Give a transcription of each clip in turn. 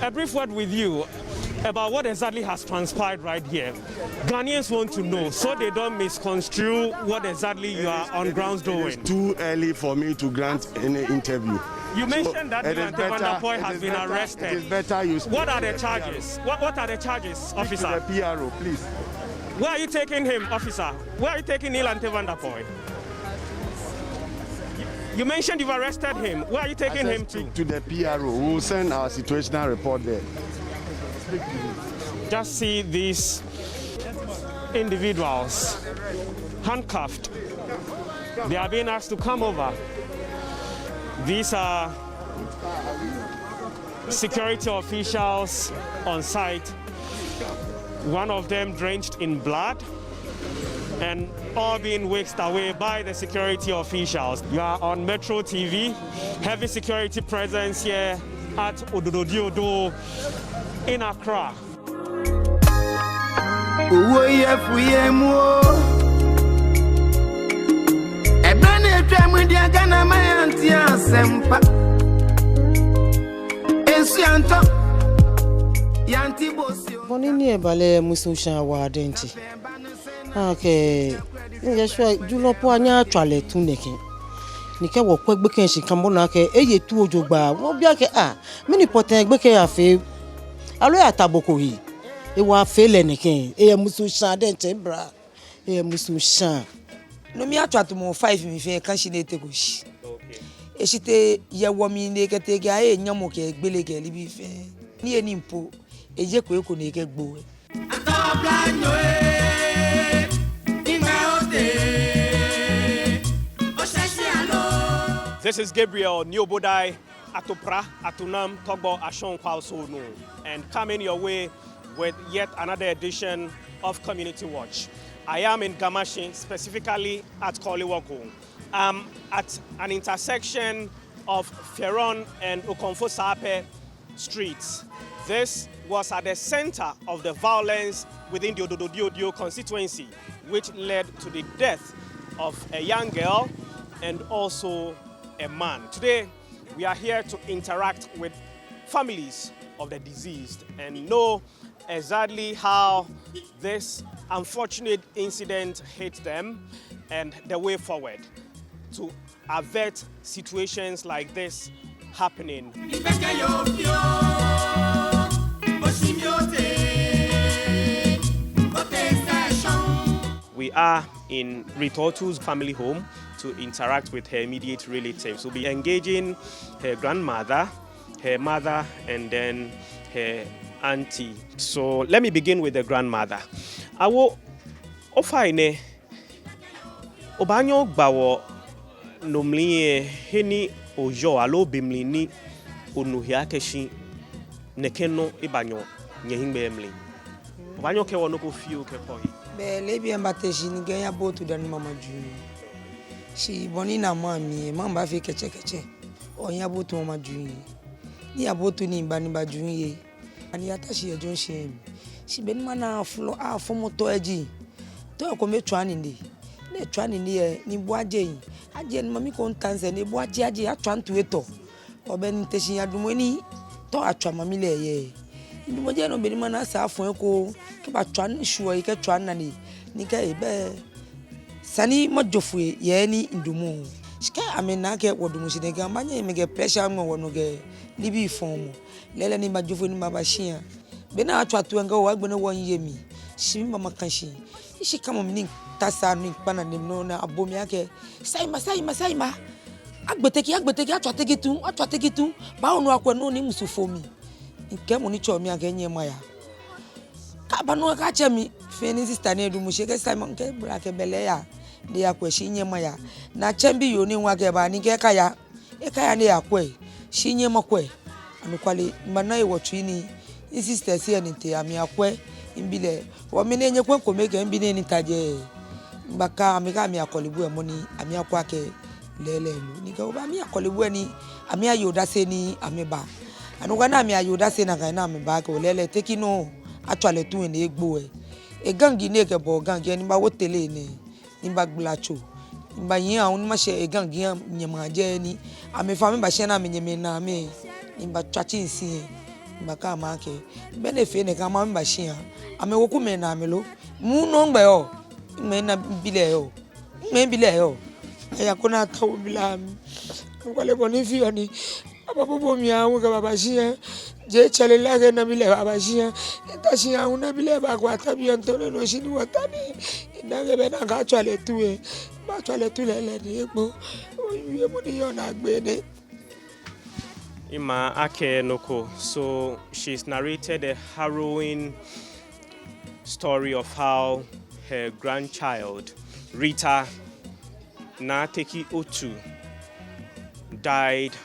a brief word with you about what exactly has transpired right here. Ghanaians want to know so they don't misconstrue what exactly you are on grounds doing. It's too early for me to grant any interview. You mentioned that Van der Poel has been arrested. It is better you speak. What are the charges? What are the charges, officer? To the PRO, please. Where are you taking him, officer? Where are you taking Neil Ante Van der Poel? You mentioned you've arrested him. Where are you taking him to? To the PRO. We will send our situational report there. Just see these individuals handcuffed. They are being asked to come over. These are security officials on site. One of them drenched in blood and all being whisked away by the security officials. You are on Metro TV. Heavy security presence here at Odododiodioo in Accra. Bonini ebale mususha wa denti. Okay. Yeshua julopo anya twale tuneke. Nike wo kwegbe ken shi kan bona ke eye tu ojogba. Wo bia ke mini poten egbe ke afi. Alo ya taboko yi. E wa fele neke. Eye mususha denti bra. Eye mususha. No mi atwa to mo 5 mi fe kan shi na etegoshi. Okay. Eshite ye wo mi ne kete ga e nyamo ke egbele ke libi fe. Ni eni mpo eje ko eko ne ke gbo. This is Gabriel Nyobodai Atopra Atunam Togbo Ashon Kwalsonu, and coming your way with yet another edition of Community Watch. I am in Gamashi, specifically at Koliwoko. At an intersection of Feron and Okonfo Sape streets. This was at the center of the violence within the Odododiodioo constituency, which led to the death of a young girl and also a man. Today, we are here to interact with families of the deceased and know exactly how this unfortunate incident hit them and the way forward to avert situations like this happening. We are in Ritotu's family home to interact with her immediate relatives. We'll be engaging her grandmother, her mother, and then her auntie. So let me begin with the grandmother. Awo ofaine obanyo gbawo nomlie heni ojo alo bimli ni onuhia keshi nekeno ibanyo nyehingbe emli. Obanyo ke wono ko fio ke ko yi. Be lebi ambateshi ni ganya botu dan mama juni. Shi boni na mami mamba fe keche. Onya botu mama juni. Ni abotu ni mbani ba juni. Ani atashi ejo shem. Shi ben mana flo fomo to eji. To ko me twani ndi. Ne twani ndi ni boaje yi. Aje ni mami ko ntanze ni boaje aje atwantu eto. Oben teshi adumoni to atwa mami le ye. Ndi moje no be ni mana sa afon ko ke ba twan shuo yi ke twan na ni ka ebe sani mojofu ye ni ndumu. Shika amena ke wodumu shi de ga manye me ge pressure mo wono ge libi fon lele ni majofu ni mabashia be na atwa to nga wa gbe no won yemi shi mama kanshi shi kama mni tasa ni pana ni no na abomi ake saima agbeteki atwa tegitu ba onu akwa no ni musufomi nke mo ni chomi ake nyema ya ka ba no ka chemi feni sister ni edu mu sheke Simon ke bra ke bele ya de akwa shi nyema ya na chembi yo ni nwa ke ba ni ke kaya ni akwa shi nyema kwe anukwale mana e wotwini sister si enite ami akwa imbile wo me ne nyekwe ko mege imbile ni taje mbaka amika ami akolibu e moni ami akwa ke lele lu ni ka ba ami akolibu ni ami ayoda se ni ameba anuga na ami ayoda se na ga na ameba ko lele tekino atwale tu en egbo e gangi ne ke bo gangi ni ba wotele ni ba gblacho ba yin awun ma she e gangi nyema je ni ami fa mi ba she na mi nyeme na mi ni ba twachi nsi baka make benefe ne kama mbashia amewoku me na amelo mu no ngbe o me na bile o me bile o ayakona tawo bila kwale bonifi oni ababobo mi awun ka babashia je chale lage na bile babashia tashia una bile ba kwa tabi antone no shini watani nage be na ka chale tuwe ba chale tulele ni epo oye mo ni yo na gbe ne. Ima Ake Noko. So she's narrated a harrowing story of how her grandchild, Rita Odododiodioo, died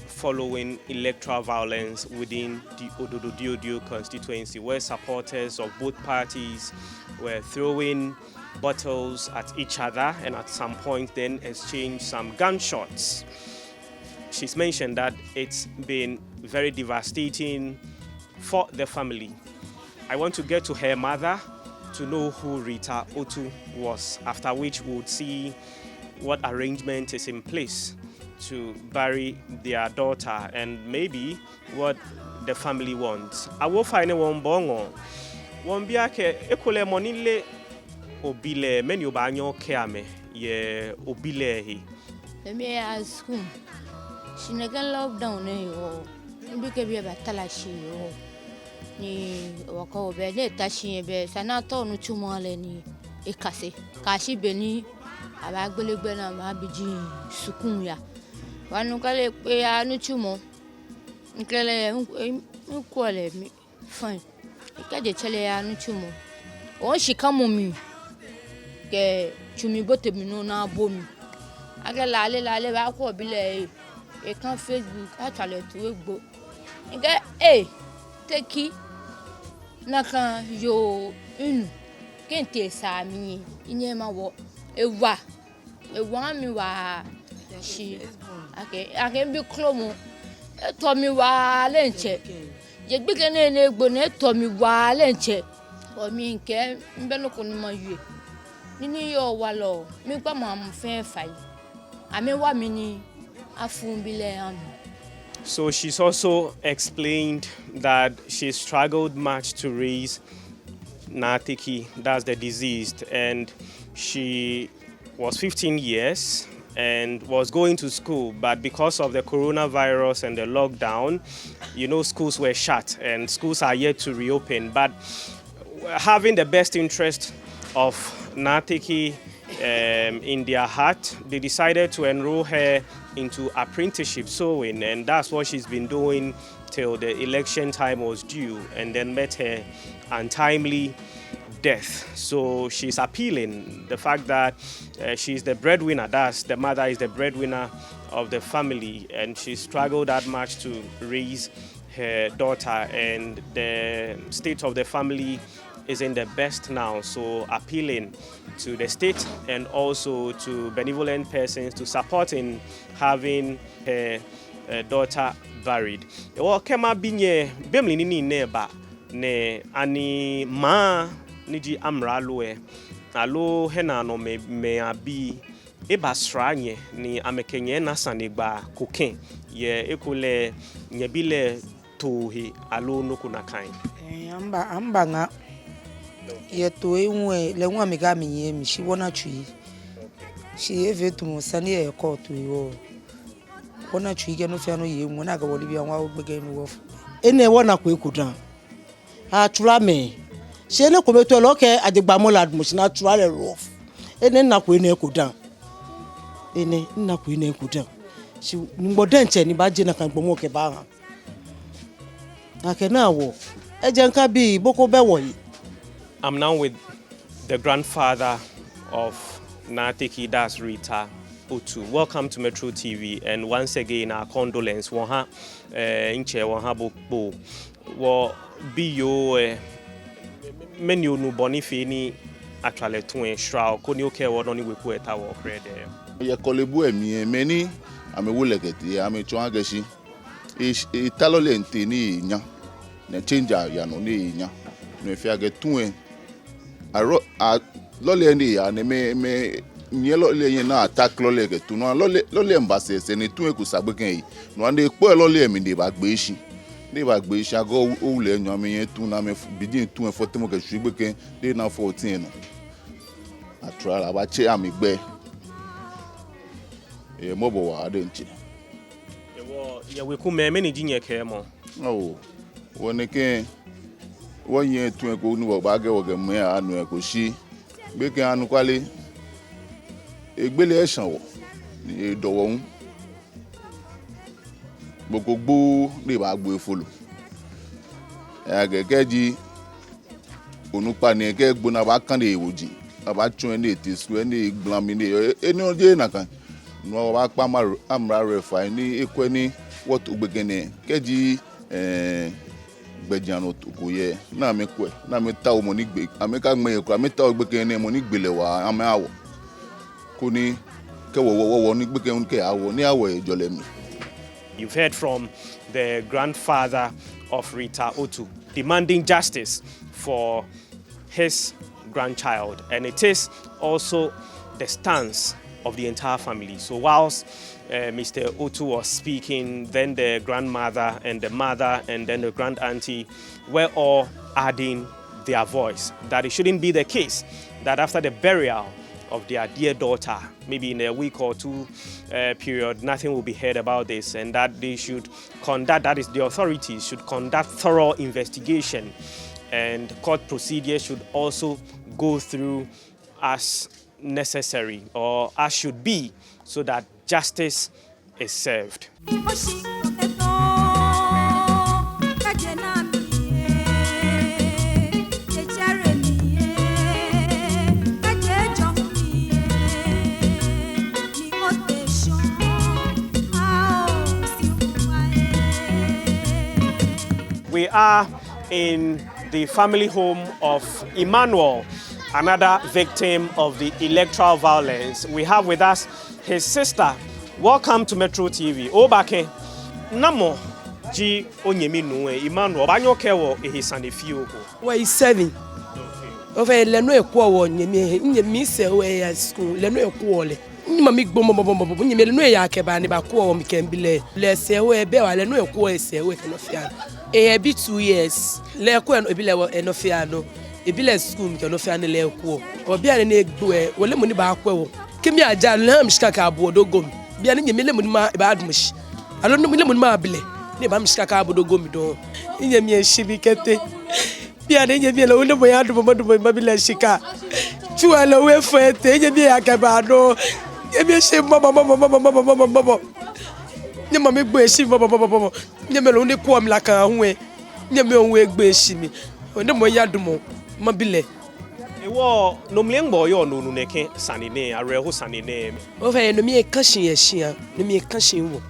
following electoral violence within the Odododiodioo constituency, where supporters of both parties were throwing bottles at each other and at some point then exchanged some gunshots. She's mentioned that it's been very devastating for the family. I want to get to her mother to know who Rita Odododiodioo was, after which we would see what arrangement is in place to bury their daughter and maybe what the family wants. I will find one bongo. One biake ekole monile obile menu banyo keame ye obile he. Let me ask whom. She never lockdown because we have a talashi ni wako be tashi be sanato no tumole ni ekase kashi beni abagbele na ma biji sukun ya wanu kale pe anu tumo nkele nkole mi fine ikaje chele anu tumo o shikamu mi ke chumi bote mi no na bomi aga lale ba ko bile e kan Facebook atale tu egbo nke teki naka yo unu kente sami inyema wo ewa mi wa shi ake bi klomo to mi wa lenche je gbege na egbo na to mi wa lenche o mi nke mbe no kunu ma yue nini yo wa lo mi pa mo am fe fai ame wa mi ni afumbile anu. So she's also explained that she struggled much to raise Natiki, that's the deceased, and she was 15 years and was going to school, but because of the coronavirus and the lockdown, schools were shut and schools are yet to reopen. But having the best interest of Natiki in their heart, they decided to enroll her into apprenticeship sewing, and that's what she's been doing till the election time was due, and then met her untimely death. So she's appealing the fact that she's the breadwinner, that's the mother is the breadwinner of the family, and she struggled that much to raise her daughter, and the state of the family isn't the best now. So appealing to the state and also to benevolent persons to support in having her daughter buried. Well, kema binye bemli nini neba ne ani ma niji amra loe alo hena no me abi ebasranye ni amekenye na sanigba koken ye ekole nyebile tohi alo nokuna kain amba nga ye to enwe le nwa me ga me mi shi wona tui shi eve to mo sani e ko to yo wona tui ge no fe no ye mu na ga woli bi anwa ogbege mi wo ene wona ko ekudan a tura me se le ko be to lo ke adegba mo lad mo si na tura le rough ene na ko ene ekudan ene na ko ene ekudan si ngbo den che ni ba je na kan gbo mo ke ba han akena wo eje nka bi boko be wo yi. I'm now with the grandfather of Natiki, that's Rita Odododiodioo. Welcome to Metro TV, and once again our condolence. Waha inche waha bo wo biyo menu no bonifi ni actually tun shra ko ni oke wo no ni weku eta wo krede. Ye kolebu emi meni ame wulegeti ame chwa geshi e talole nteni nya na change ya no ni nya no fi age tun a lole ni ya ne me nye lole yen na attack lole ke tu no lole embassy se ni tun e ku sagbe kan yi no ande po lole emi de ba gbe shi ne ba gbe shago o le nyan mi yen tun na me bidin tun e fo temo ke sugbe ken de na 14 no atra la ba che amigbe e mo bo wa de nchi ye we ku me ni jinye ke mo oh woni ke won yen tun e ko nu ba ge wo ge me anu e ko si gbe ke anu kwale egbele e san wo ni dowo un gbogbo le ba gbo efolo gẹ́gẹ́ ji onupa ni ke gbona ba kan de ewoji aba tun ni tisku ni gblami ni eni oje nakan no ba pa amra refa ni ekwe ni what ogbegene keji gbejano to ko ye na mi kwe na mi ta o mo ni gbe ame ka gbe ko ame ta ogbegene mo ni gbele wa ame awo ko ni ke wo ni gbegene ke awo ni awo ejole mi. You've heard from the grandfather of Rita Otu demanding justice for his grandchild, and it is also the stance of the entire family. So whilst Mr. Otu was speaking, then the grandmother and the mother and then the grand auntie were all adding their voice that it shouldn't be the case that after the burial of their dear daughter, maybe in a week or two period, nothing will be heard about this, and that they should conduct, that is the authorities should conduct thorough investigation, and court procedures should also go through as necessary or as should be, so that justice is served. We are in the family home of Emmanuel, another victim of the electoral violence. We have with us his sister. Welcome to Metro TV. Obake, namo ji onyemi nuwe Emmanuel. Banyo kewo ehisane fioko. Where is 7? Over leno ekwo nyemi se we school leno ekwo le. Mami gbombo nyemi leno ya keba ni ba ko mi kembile. Le se we be wa leno ekwo ese we kenofia. Be 2 years. Le ko ebile enofia no. Ebile school mi kenofia ne le ekwo. Obi ane na egbo e wole mu ni ba akwo. Kemi aja na mshika ka abodogom. Bia ne nyemi le mu ni ma ba admush. Alo no le mu ni ma abile. Ne ba mshika ka abodogom do. Nyemi eshibikete. Bia ne nyemi le wole mu ya do ma bile shika. Tuala we fete nyemi akabado. Nyemi she mama. Nyemi me gbo eshi mama. Nyemi lo ni ko am la kan hu e. Nyemi on we gbo eshi mi. Onde mo ya do mo ma bile. Ewo no mlengbo yo no neke sanine areho sanine. O fa no mi e kashin ye hia, no mi e kashin wo.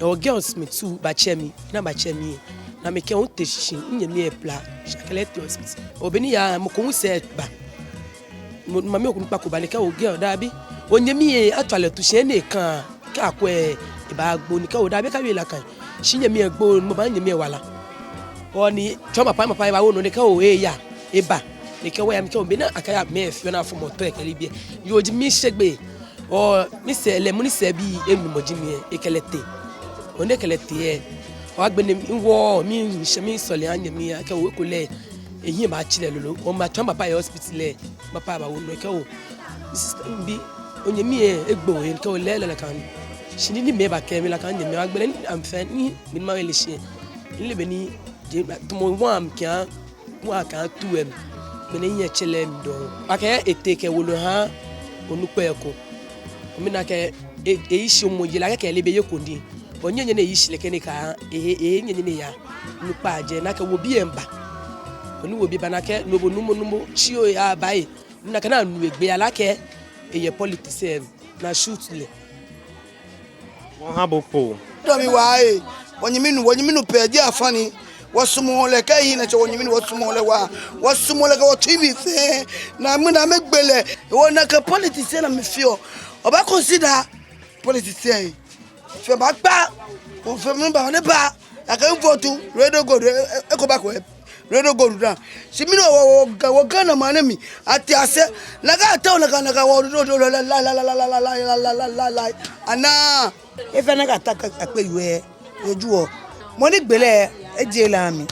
E girls me too ba chemi, na ba chemi. Na me ke on te shin, nyemi e pla, chakelete hospital. Obeni ya mo ko se ba. Mami okun pa ko ba le ka o girl da bi. O nyemi e atwale tu she ne kan ka ko e ba gbo ni ka o da bi ka wi la kan. Shi nyemi e gbo mo ba nyemi e wala. Oni choma pa ba wo no ne ka o e ya e ba. Nike waya mke ombina akaya mefi na fo moto ekelibie yoji mi segbe o mi se le mu ni se bi enu mojimi ekelete onde kelete e o agbeni wo mi shemi sole anya mi aka we ko le eyin ma chile lolo o ma twa papa e hospital le papa ba wo no ke o bi onye mi egbo e ke o le kan shini ni me ba ke mi la kan nyemi agbeni am fe ni mi ma le shi ile be ni to mo wa am kan wa kan tuem mene chele ndo aka eteke wolo ha onupe eko omina ke eishi mo yila ke lebe yekondi onyenye na eishi leke ne ka enyenye ne ya nupa aje na ka wobi emba oni wobi banake no bonumo chio ya bai na kana nu egbe ya lake eye politics na shoot le won ha bopo do mi wa wonyiminu pe je afani wasumole kai na chonyimini wasumole wasumole ka TV fe na muna megbele wona ka politician na me fio oba consider politician fe ba gba o fe me ba ne ba aka vote redo go e ko ba ko redo go down si mi no wo gana manemi ati ase na ga ta na ga wo la ana e fe na ga ta ka pe iwe oju o mo ni gbele ejelami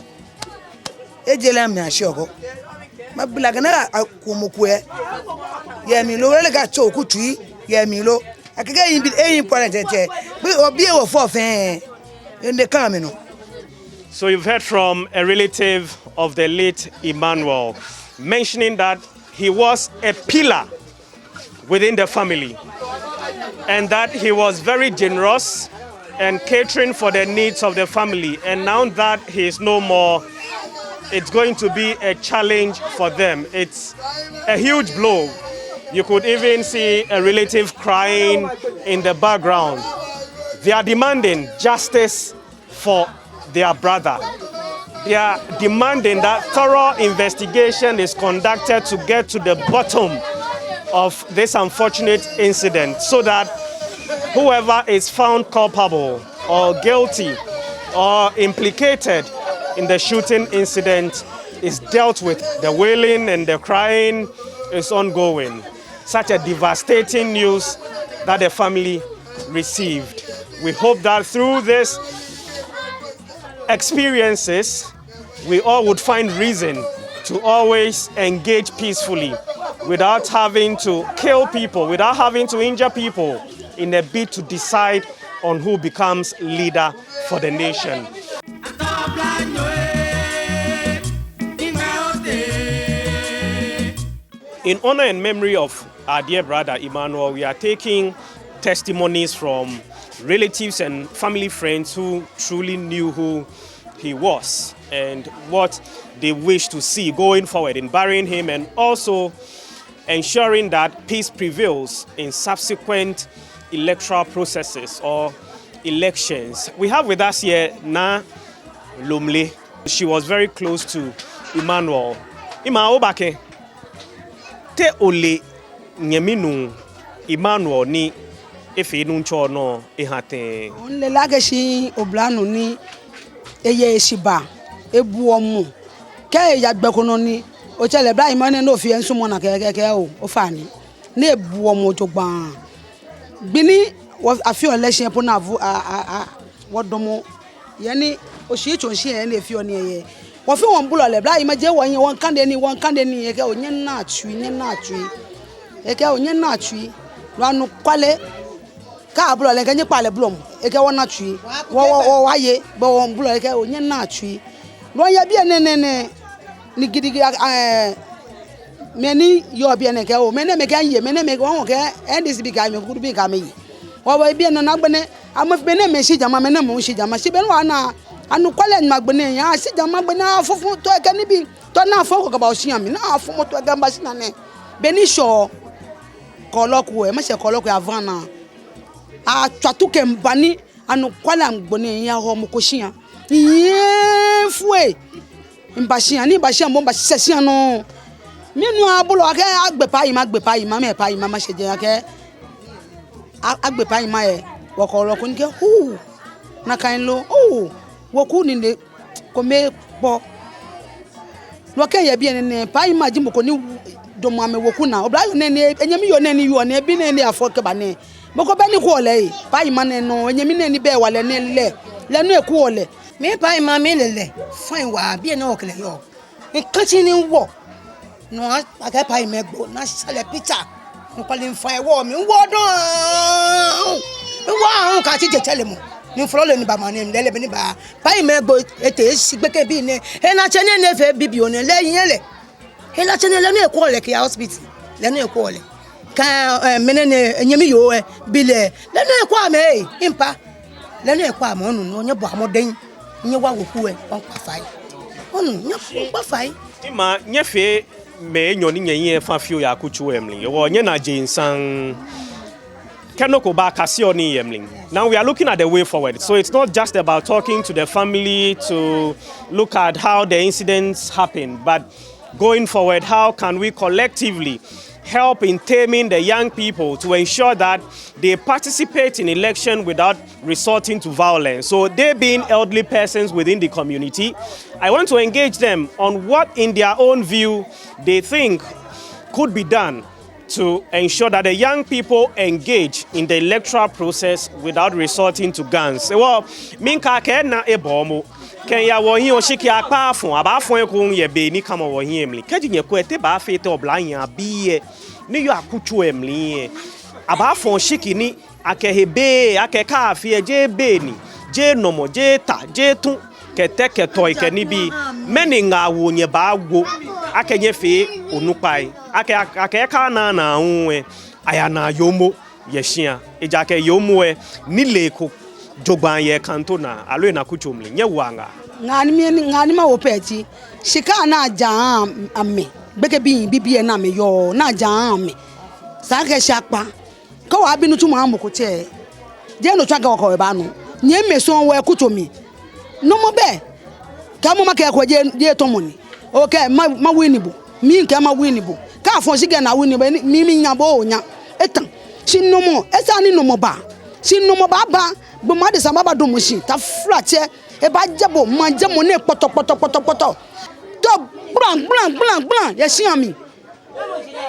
ashoko mabula kana akumukwe yemilo wele ga to kutui yemilo akega yimbi important tete bi obi e wo fofen in the camino. So you've heard from a relative of the late Emmanuel mentioning that he was a pillar within the family and that he was very generous and catering for the needs of the family. And now that he is no more, it's going to be a challenge for them. It's a huge blow. You could even see a relative crying in the background. They are demanding justice for their brother. They are demanding that thorough investigation is conducted to get to the bottom of this unfortunate incident so that whoever is found culpable or guilty or implicated in the shooting incident is dealt with. The wailing and the crying is ongoing. Such a devastating news that the family received. We hope that through this experiences, we all would find reason to always engage peacefully without having to kill people, without having to injure people in a bid to decide on who becomes leader for the nation. In honor and memory of our dear brother Emmanuel, we are taking testimonies from relatives and family friends who truly knew who he was and what they wish to see going forward in burying him and also ensuring that peace prevails in subsequent electoral processes or elections. We have with us here Na Lumle. She was very close to Emmanuel. Ima Obake, te ole nyeminu Emmanuel ni efe nuncho no ehate. Onle lageshi oblanu ni eye esiba ebu omu ke yagbekono ni o chele bra Emmanuel no fi ensumo na keke o fani na ebu omu jogban gbini afi election po na wodomo yani o shi chonshi en efi oni eye wo fi won bulo le bra imaje won kan de ni eke o nyen na atwi eke o nyen na atwi lanu kwale ka bulo le kenye pale bulo eke won na atwi wo waye bo won bulo eke o nyen na atwi lo ya bi enene ni gidigi meni yo bi eneke o mene me kan ye mene me won ke ndc bi ka me kudu bi ka me yi wo bi eno na gbene amaf bene me shi jama mene mo shi jama shi bene wa na anu kwale ma gbene ya shi jama gbene afufu to eke ni bi to na afo ko ba o shi ami na afu mo to eke mba shi na ne beni sho koloku e ma se koloku avant na a twatu ke mbani anu kwale gbene ya ho mo ko shi ya ye fue mbashia ni mbashia mo mba sesi no minu abulo ake agbepa yi ma me pa yi ma seje ake agbepa yi ma e wokoro kun ke hu na kan lo wo ku ni le ko me po lo ke ye bi ene pa yi ma ji mo ko ni do mo ame wo ku na obla yo ne enyemi yo ne ni yo ne bi ne ni afo ke ba ne mo ko be ni ku ole pa yi ma ne no enyemi ne ni be wa le ne le nu e ku ole me pa yi ma me le fine wa bi ene o kele yo nkan ti ni wo no aka pa yi me gbo na sale picture nko le fine wo mi wo don wa ka ti je tele mo ni folo le ni ba ma ni le be ni ba pa yi me gbo ete si gbeke bi ne e na che ne fe bibi o ne le yin le e na che ne le nu e ko le ki hospital le nu e ko le ka menene enyemi yo bi le nu e ko ame impa le nu e ko ame onu no nye bo amoden nye wa woku e on pa fai onu nye pa fai Ima nyefe me nyoni nyenye fa fio ya kuchu emling wo nye na jinsan kenoko ba kasio ni emling. Now we are looking at the way forward, so it's not just about talking to the family to look at how the incidents happened, but going forward, how can we collectively help in taming the young people to ensure that they participate in election without resorting to violence. So they being elderly persons within the community, I want to engage them on what in their own view they think could be done to ensure that the young people engage in the electoral process without resorting to guns. Well, minka ke na ebomo Ken ya wo hin o shiki akpa afon aba afon ko ye be ni kama wo hin emli kaji nye ko ete ba fe te oblan ya biye ni yo akutu emli aba afon shiki ni akehebe akeka afie je be ni je nomo je ta je tun kete keto ike ni bi meni nga wo nye ba wo akenye fe onupai akeka na unwe aya na yomo yeshia ejake yomo e ni leko jogban ye kanto na alo na kuchomli nye wanga ngani ma wopeti shika na ja ame beke bibie na me yo na ja ame sa ke shakpa ko wa binu tuma amoko che je no twaga ko ba no nye meso we kuchomi no mo be ka mo make ko je to moni okay ma winibu mi nke ma winibu ka afon shige na winibu mi nya bo nya etan sinomo esa ni no mo ba sinomo ba bo ma de sama ba do mo shi ta frache e ba jabo ma jamo ne poto to blan ya shi ami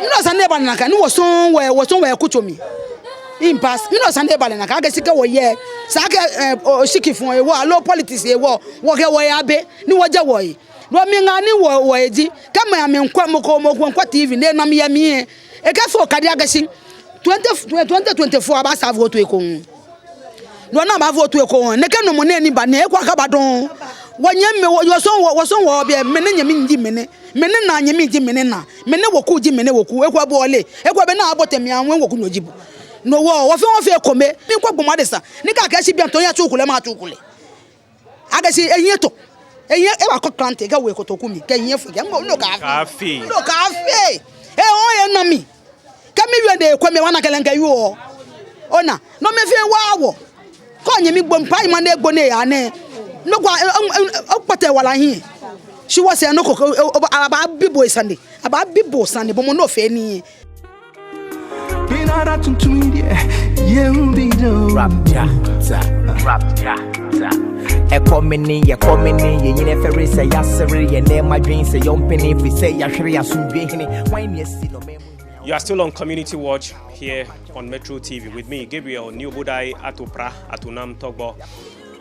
no sa ne ba na ka ni wo son we kuchomi impasse mi no sa ne ba na ka ga sika wo ye sa ka shiki fun e wo alo politics e wo ke wo ya be ni wo je wo yi ro mi nga ni wo eji kama ya me nkwa mo TV ne na mi ya mi e ka fo ka dia ga shi 2024 aba sa vote e ko no na ba vote e ko ne ke no mo ne ni ba ne e kwa ka ba don wonye me wo so wo be me ne nyemi nji me ne na nyemi nji me ne na me ne woku ji me ne woku e kwa bo ole e kwa be na abotemi anwen woku no jibu no wo fe kome ni kwa gbo madesa ni ka ka si bi anton ya tukule ma tukule aga si enye to enye e wa ko klante ga we ko to kumi ka enye fu ga no ka fe e o ye na mi ka mi wi de kwa me wana kele nka yo ona no me fe wawo ko nyemi gbo mpa ima na egbo ne ya ne no kwa opate wala hin she was no ko aba bibo sande bo mo no fe ni You are still on Community Watch here on Metro TV with me, Gabriel, Odododiodioo, Atopra, Atunam, Togbo,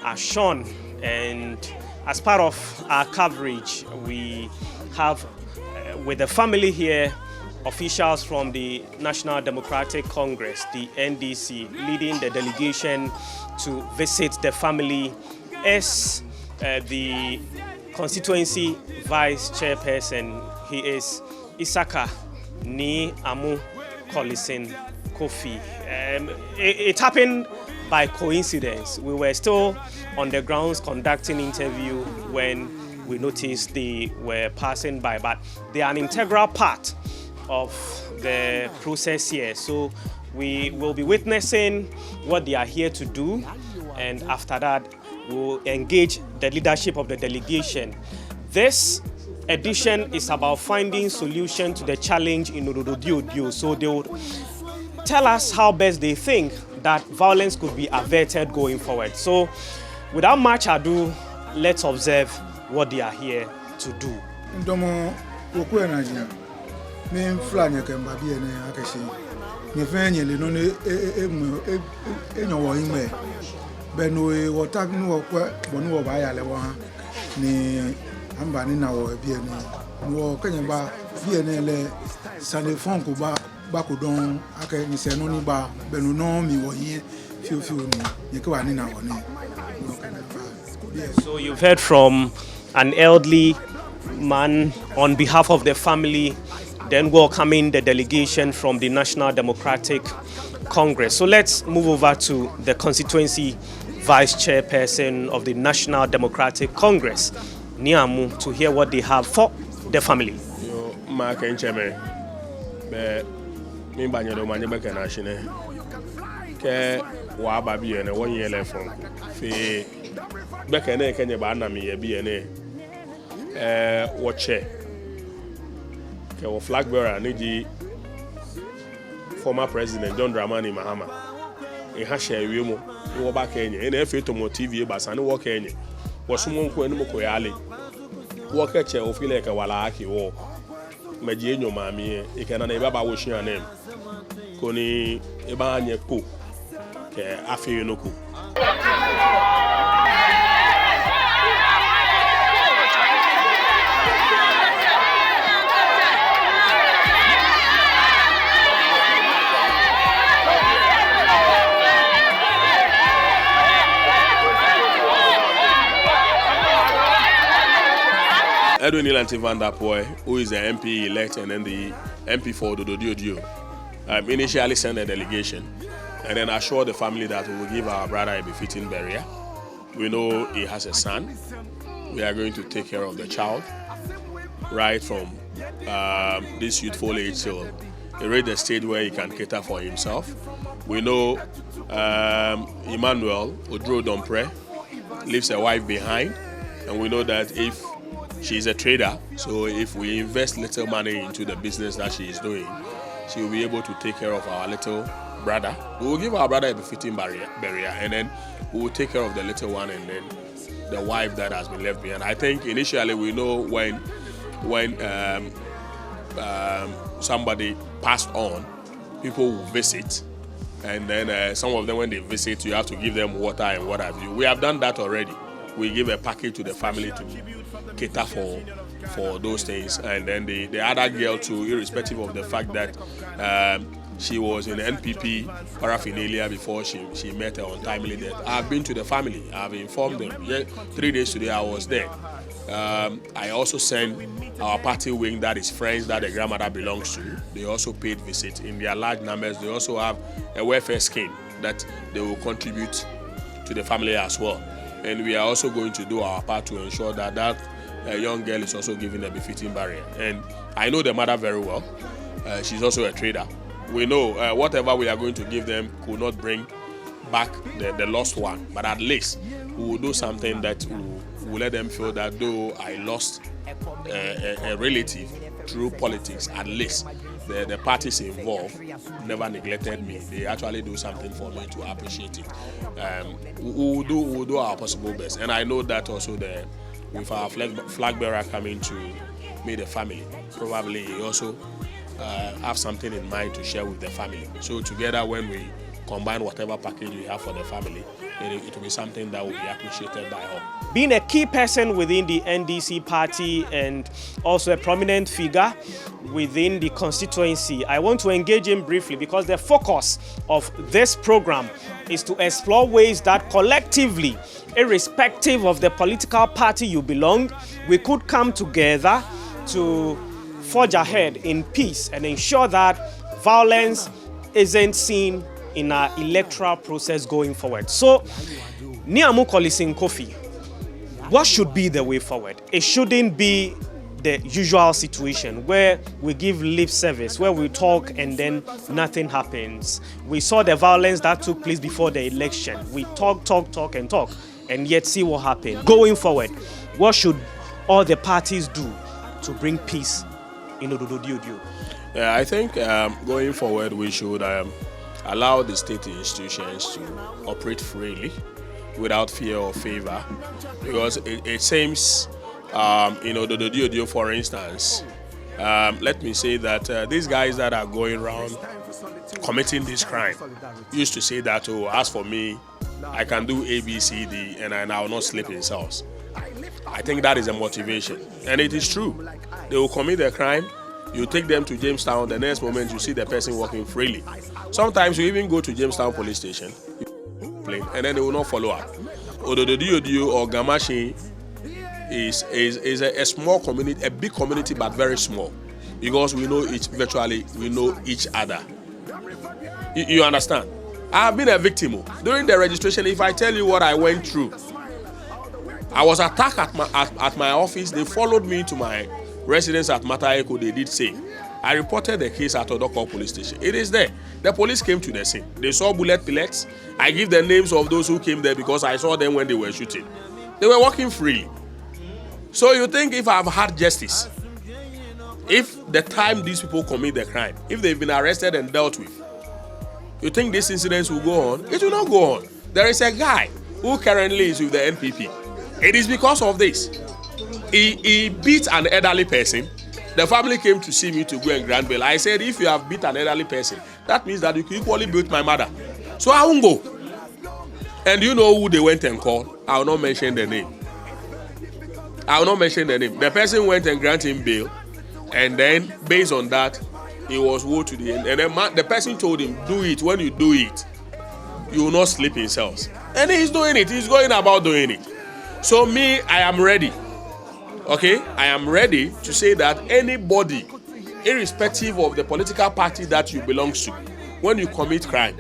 Ashon, and as part of our coverage, we have with the family here officials from the National Democratic Congress, the NDC, leading the delegation to visit the family as the constituency vice chairperson. He is Isaka Ni Amu Collison Kofi. It happened by coincidence. We were still on the grounds conducting interview when we noticed they were passing by, but they are an integral part of the process here. So we will be witnessing what they are here to do, and after that we'll engage the leadership of the delegation. This edition is about finding solution to the challenge in Odododiodioo. So they would tell us how best they think that violence could be averted going forward. So without much ado, let's observe what they are here to do. Me flanya kemba bi ene akashi me fenye le no ne enyo ime be no e wota nu wo kwa bonu wo ba ya le wo ha ni amba ni na wo bi ene wo kenya ba bi ene le sane fon ko ba ko don aka ni se no ni ba be no mi wo yi fiu ni ye ke wa ni na wo ni. So you've heard from an elderly man on behalf of the family, then welcoming the delegation from the National Democratic Congress. So let's move over to the constituency vice chairperson of the National Democratic Congress, Niamu, to hear what they have for the family. Yo, Mark and Cheme, me banyo manye beke na shine. Ke wa babi ene 1 year left from fe beke ne kenye ba na me ye bi ene watche. Flag bearer Niji, former President John Dramani Mahama. In Hasha Wimo, you were back in any FETOMO TV, Basani walk in. Was someone who no koyali. Walk at you, feel like a walaki or Majino Mammy, you can never wish your name. Koni Ebanye Ku, Afi Noku. Edwin Ilanti Van Der Poel, who is the MP elect and then the MP for Odododiodioo, initially sent a delegation and then assured the family that we will give our brother a befitting burial. We know he has a son. We are going to take care of the child right from this youthful age till he reached the stage where he can cater for himself. We know Emmanuel Odododiodioo leaves a wife behind, and we know that if she's a trader, so if we invest little money into the business that she is doing, she will be able to take care of our little brother. We will give our brother a befitting burial, and then we will take care of the little one and then the wife that has been left behind. I think initially we know when somebody passed on, people will visit, and then some of them, when they visit, you have to give them water and what have you. We have done that already. We give a package to the family to cater for those things, and then the other girl too, irrespective of the fact that she was in NPP paraphernalia before she met her untimely death. I've been to the family. I've informed them. 3 days today I was there. I also sent our party wing, that is friends that the grandmother belongs to. They also paid visit in their large numbers. They also have a welfare scheme that they will contribute to the family as well. And we are also going to do our part to ensure that that young girl is also given a befitting burial. And I know the mother very well. She's also a trader. We know whatever we are going to give them could not bring back the lost one, but at least we will do something that will let them feel that though I lost a relative through politics, at least the parties involved never neglected me. They actually do something for me to appreciate it. We'll do our possible best, and I know that also with our flag bearer coming to meet the family, probably he also have something in mind to share with the family. So together, when we combine whatever package we have for the family, it will be something that will be appreciated by all. Being a key person within the NDC party and also a prominent figure within the constituency, I want to engage him briefly because the focus of this program is to explore ways that collectively, irrespective of the political party you belong, we could come together to forge ahead in peace and ensure that violence isn't seen in our electoral process going forward. So, Niamu Kolisin Kofi, what should be the way forward? It shouldn't be the usual situation where we give lip service, where we talk and then nothing happens. We saw the violence that took place before the election. We talk, and yet see what happened. Going forward, what should all the parties do to bring peace in Odododiodioo? I think going forward we should allow the state institutions to operate freely without fear or favor, because it seems in Odododiodioo, for instance, let me say that these guys that are going around committing this crime used to say that, oh, as for me, I can do A, B, C, D, and I will not sleep in cells. I think that is a motivation, and it is true. They will commit the crime, you take them to Jamestown, the next moment you see the person walking freely. Sometimes you even go to Jamestown police station, and then they will not follow up. Odododiodioo or Gamashi is a small community, a big community, but very small, because we know we know each other. You understand? I have been a victim. During the registration, if I tell you what I went through, I was attacked at my office. They followed me to my residence at Mataeko. They did say. I reported the case at Odoko police station. It is there. The police came to the scene. They saw bullet pellets. I give the names of those who came there because I saw them when they were shooting. They were walking freely. So you think if I've had justice, if the time these people commit the crime, if they've been arrested and dealt with, you think these incidents will go on? It will not go on. There is a guy who currently is with the NPP. It is because of this. He beat an elderly person. The family came to see me to go and grant bail. I said, if you have beat an elderly person, that means that you equally beat my mother. So I won't go. And you know who they went and called? I will not mention the name. The person went and granted him bail. And then, based on that, he was woe to the end. And then the person told him, do it. When you do it, you will not sleep in cells. And he's doing it. He's going about doing it. So me, I am ready. Okay, I am ready to say that anybody, irrespective of the political party that you belong to, when you commit crime,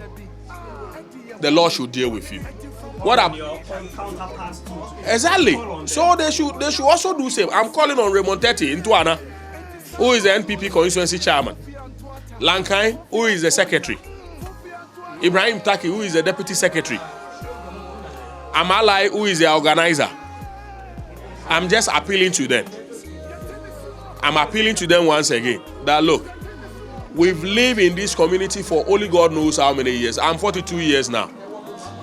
the law should deal with you. Exactly. So they should also do same. I'm calling on Raymond Tete in Tuana, who is the NPP constituency chairman. Lankai, who is the secretary. Ibrahim Taki, who is the deputy secretary. Amalai, who is the organizer. I'm just appealing to them. I'm appealing to them once again that look, we've lived in this community for only God knows how many years. I'm 42 years now.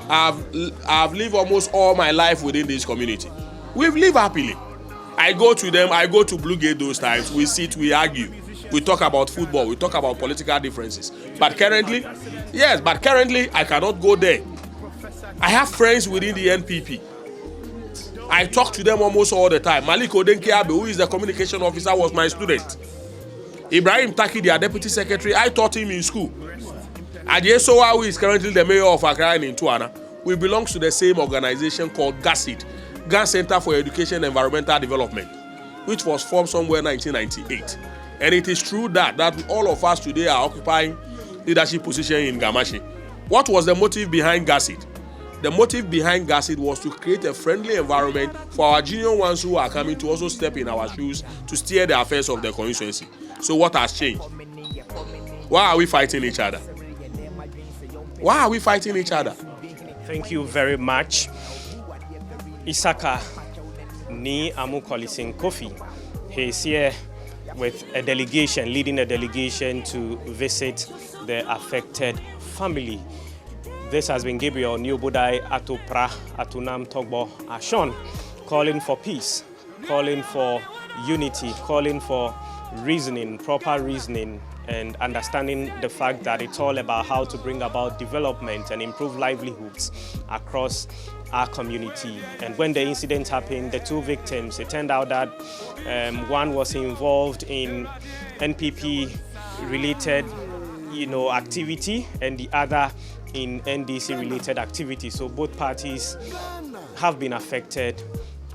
I've lived almost all my life within this community. We've lived happily. I go to them, I go to Blue Gate those times. We sit, we argue. We talk about football, we talk about political differences. But currently, I cannot go there. I have friends within the NPP. I talk to them almost all the time. Malik Odenkiabe, who is the communication officer, was my student. Ibrahim Taki, their deputy secretary, I taught him in school. Adesowa, who is currently the mayor of Accra in Tuana, we belong to the same organization called GACID, Ghana Center for Education and Environmental Development, which was formed somewhere in 1998. And it is true that all of us today are occupying leadership position in Gamashi. What was the motive behind GACID? The motive behind GACID was to create a friendly environment for our junior ones who are coming to also step in our shoes to steer the affairs of the constituency. So what has changed? Why are we fighting each other? Why are we fighting each other? Thank you very much. Isaka ni Amukolising Kofi. He is here with a delegation, leading a delegation to visit the affected family. This has been Gabriel Nyobodai Atopra Atunam Togbo Ashon, calling for peace, calling for unity, calling for reasoning, proper reasoning, and understanding the fact that it's all about how to bring about development and improve livelihoods across our community. And when the incident happened, the two victims, it turned out that one was involved in NPP-related, activity, and the other in NDC-related activity. So both parties have been affected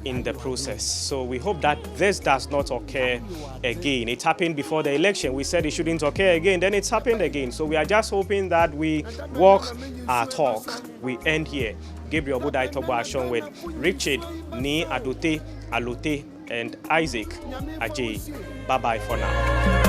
in the process. So we hope that this does not occur again. It happened before the election. We said it shouldn't occur again, then it's happened again. So we are just hoping that we walk our talk. We end here. Gabriel Budai Togbo Ashon with Richard, Ni Adote, Alote, and Isaac Ajay. Bye-bye for now.